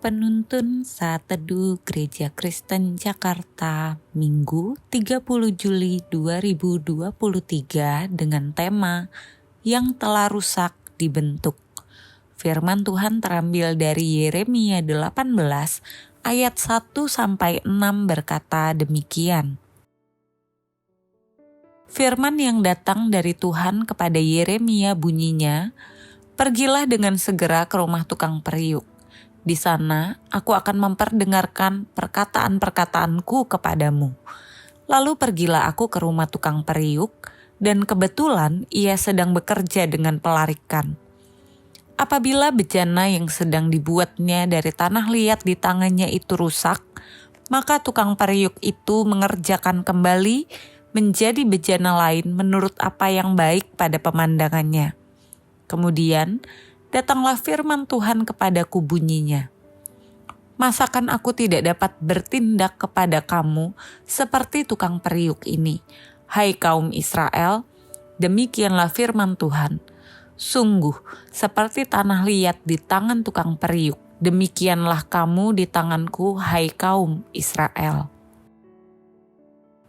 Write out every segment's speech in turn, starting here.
Penuntun Saat Teduh Gereja Kristen Jakarta, Minggu 30 Juli 2023 dengan tema Yang Telah Rusak Dibentuk. Firman Tuhan terambil dari Yeremia 18 ayat 1-6 berkata demikian. Firman yang datang dari Tuhan kepada Yeremia bunyinya, "Pergilah dengan segera ke rumah tukang periuk. Di sana aku akan memperdengarkan perkataan-perkataanku kepadamu." Lalu pergilah aku ke rumah tukang periuk, dan kebetulan ia sedang bekerja dengan pelarikan. Apabila bejana yang sedang dibuatnya dari tanah liat di tangannya itu rusak, maka tukang periuk itu mengerjakan kembali menjadi bejana lain menurut apa yang baik pada pemandangannya. Kemudian datanglah firman Tuhan kepadaku bunyinya, "Masakan aku tidak dapat bertindak kepada kamu seperti tukang periuk ini, hai kaum Israel? Demikianlah firman Tuhan. Sungguh, seperti tanah liat di tangan tukang periuk, demikianlah kamu di tanganku, hai kaum Israel."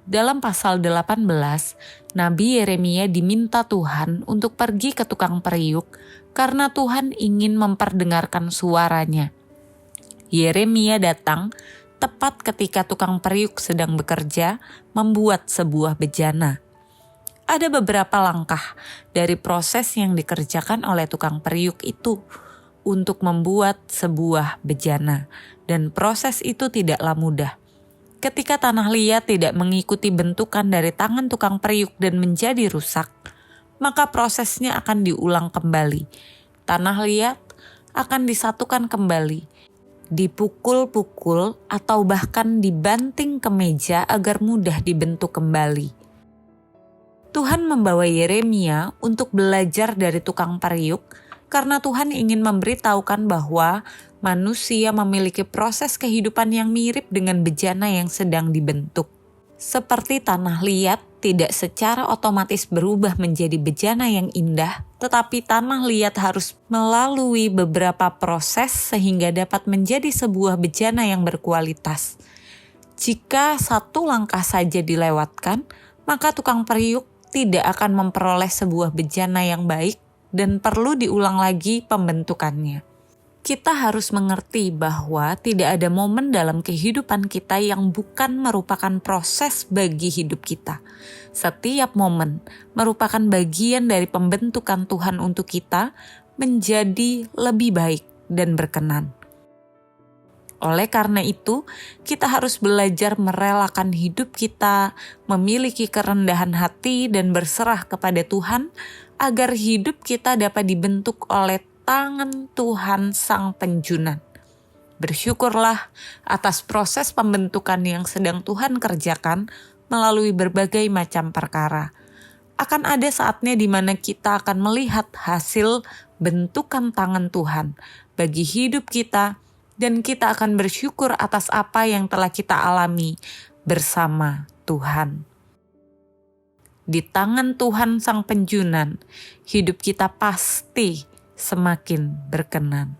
Dalam pasal 18, Nabi Yeremia diminta Tuhan untuk pergi ke tukang periuk karena Tuhan ingin memperdengarkan suaranya. Yeremia datang tepat ketika tukang periuk sedang bekerja membuat sebuah bejana. Ada beberapa langkah dari proses yang dikerjakan oleh tukang periuk itu untuk membuat sebuah bejana, dan proses itu tidaklah mudah. Ketika tanah liat tidak mengikuti bentukan dari tangan tukang periuk dan menjadi rusak, maka prosesnya akan diulang kembali. Tanah liat akan disatukan kembali, dipukul-pukul atau bahkan dibanting ke meja agar mudah dibentuk kembali. Tuhan membawa Yeremia untuk belajar dari tukang periuk karena Tuhan ingin memberitahukan bahwa manusia memiliki proses kehidupan yang mirip dengan bejana yang sedang dibentuk. Seperti tanah liat tidak secara otomatis berubah menjadi bejana yang indah, tetapi tanah liat harus melalui beberapa proses sehingga dapat menjadi sebuah bejana yang berkualitas. Jika satu langkah saja dilewatkan, maka tukang periuk tidak akan memperoleh sebuah bejana yang baik dan perlu diulang lagi pembentukannya. Kita harus mengerti bahwa tidak ada momen dalam kehidupan kita yang bukan merupakan proses bagi hidup kita. Setiap momen merupakan bagian dari pembentukan Tuhan untuk kita menjadi lebih baik dan berkenan. Oleh karena itu, kita harus belajar merelakan hidup kita, memiliki kerendahan hati dan berserah kepada Tuhan agar hidup kita dapat dibentuk oleh tangan Tuhan Sang Penjunan. Bersyukurlah atas proses pembentukan yang sedang Tuhan kerjakan melalui berbagai macam perkara. Akan ada saatnya di mana kita akan melihat hasil bentukan tangan Tuhan bagi hidup kita, dan kita akan bersyukur atas apa yang telah kita alami bersama Tuhan. Di tangan Tuhan Sang Penjunan, hidup kita pasti semakin berkenan.